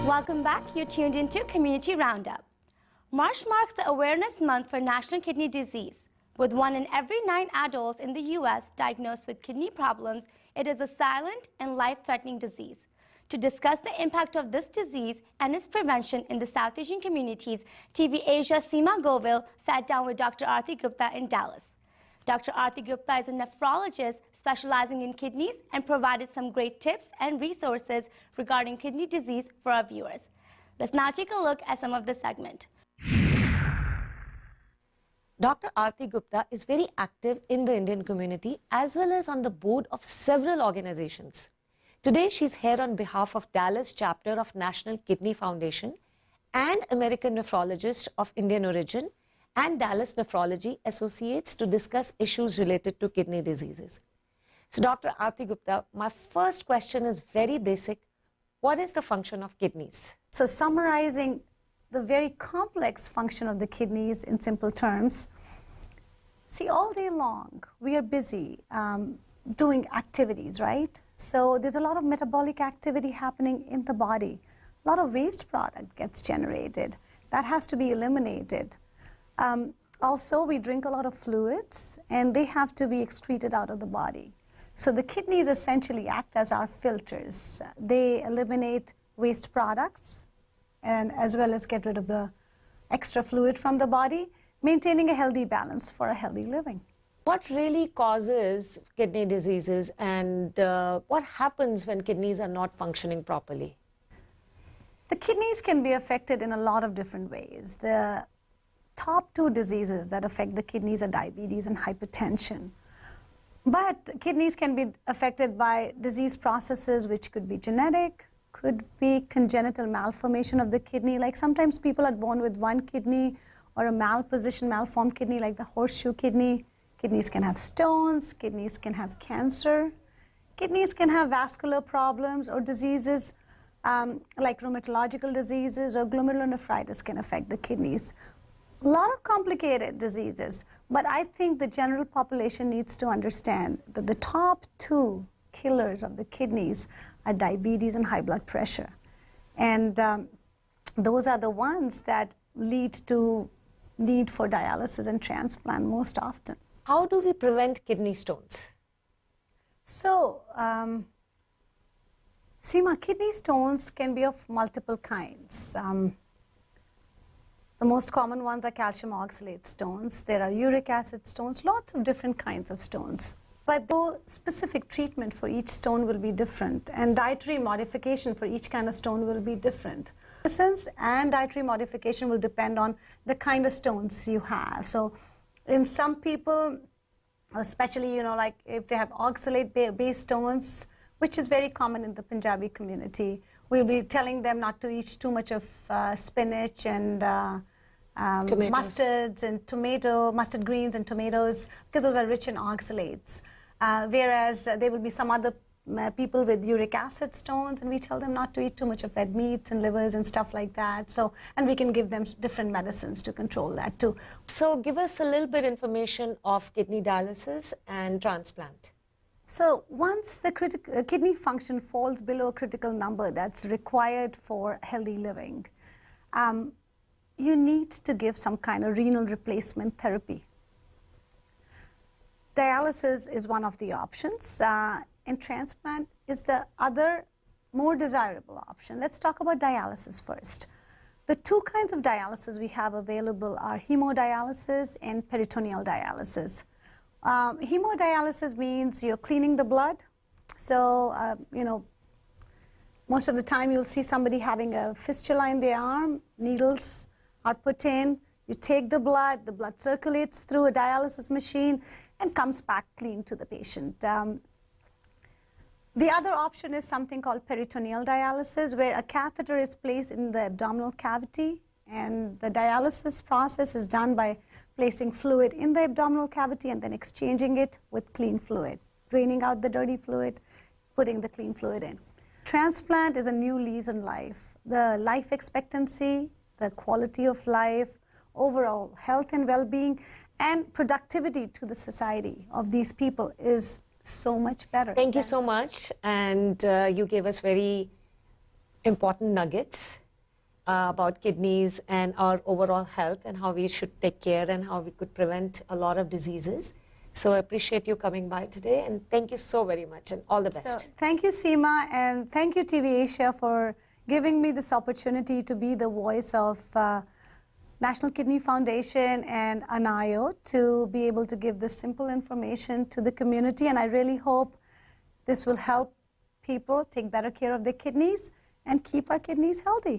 Welcome back. You're tuned into Community Roundup. March marks the Awareness Month for National Kidney Disease. With 1 in every 9 adults in the U.S. diagnosed with kidney problems, it is a silent and life-threatening disease. To discuss the impact of this disease and its prevention in the South Asian communities, TV Asia's Seema Govil sat down with Dr. Arti Gupta in Dallas. Dr. Arti Gupta is a nephrologist specializing in kidneys and provided some great tips and resources regarding kidney disease for our viewers. Let's now take a look at some of the segment. Dr. Arti Gupta is very active in the Indian community as well as on the board of several organizations. Today she's here on behalf of Dallas chapter of National Kidney Foundation and American Nephrologist of Indian origin and Dallas Nephrology Associates to discuss issues related to kidney diseases. So Dr. Arti Gupta, my first question is very basic. What is the function of kidneys? So summarizing the very complex function of the kidneys in simple terms, see, all day long we are busy doing activities, right? So there's a lot of metabolic activity happening in the body. A lot of waste product gets generated. That has to be eliminated. Also, we drink a lot of fluids, and they have to be excreted out of the body. So the kidneys essentially act as our filters. They eliminate waste products and as well as get rid of the extra fluid from the body, maintaining a healthy balance for a healthy living. What really causes kidney diseases, and what happens when kidneys are not functioning properly? The kidneys can be affected in a lot of different ways. The top 2 diseases that affect the kidneys are diabetes and hypertension. But kidneys can be affected by disease processes which could be genetic, could be congenital malformation of the kidney. Like sometimes people are born with one kidney or a malposition, malformed kidney like the horseshoe kidney. Kidneys can have stones, kidneys can have cancer, kidneys can have vascular problems or diseases like rheumatological diseases or glomerulonephritis can affect the kidneys. A lot of complicated diseases, but I think the general population needs to understand that the top 2 killers of the kidneys are diabetes and high blood pressure. And those are the ones that lead to need for dialysis and transplant most often. How do we prevent kidney stones? So, Seema, kidney stones can be of multiple kinds. The most common ones are calcium oxalate stones. There are uric acid stones, lots of different kinds of stones. But the specific treatment for each stone will be different, and dietary modification for each kind of stone will be different. Medicines and dietary modification will depend on the kind of stones you have. So in some people, especially, like if they have oxalate-based stones, which is very common in the Punjabi community, we'll be telling them not to eat too much of spinach and mustards and mustard greens and tomatoes, because those are rich in oxalates. Whereas there will be some other people with uric acid stones, and we tell them not to eat too much of red meats and livers and stuff like that. So, and we can give them different medicines to control that too. So give us a little bit information of kidney dialysis and transplant. So once the kidney function falls below a critical number that's required for healthy living, you need to give some kind of renal replacement therapy. Dialysis is one of the options, and transplant is the other more desirable option. Let's talk about dialysis first. The 2 kinds of dialysis we have available are hemodialysis and peritoneal dialysis. Hemodialysis means you're cleaning the blood. So, most of the time you'll see somebody having a fistula in their arm, needles are put in, you take the blood circulates through a dialysis machine and comes back clean to the patient. The other option is something called peritoneal dialysis, where a catheter is placed in the abdominal cavity, and the dialysis process is done by placing fluid in the abdominal cavity and then exchanging it with clean fluid, draining out the dirty fluid, putting the clean fluid in. Transplant is a new lease on life. The life expectancy, the quality of life, overall health and well-being, and productivity to the society of these people is so much better. Thank you so much, and you gave us very important nuggets about kidneys and our overall health and how we should take care and how we could prevent a lot of diseases. So I appreciate you coming by today, and thank you so very much, and all the best. So, thank you, Seema, and thank you, TV Asia, for giving me this opportunity to be the voice of National Kidney Foundation and ANAYO to be able to give this simple information to the community. And I really hope this will help people take better care of their kidneys and keep our kidneys healthy.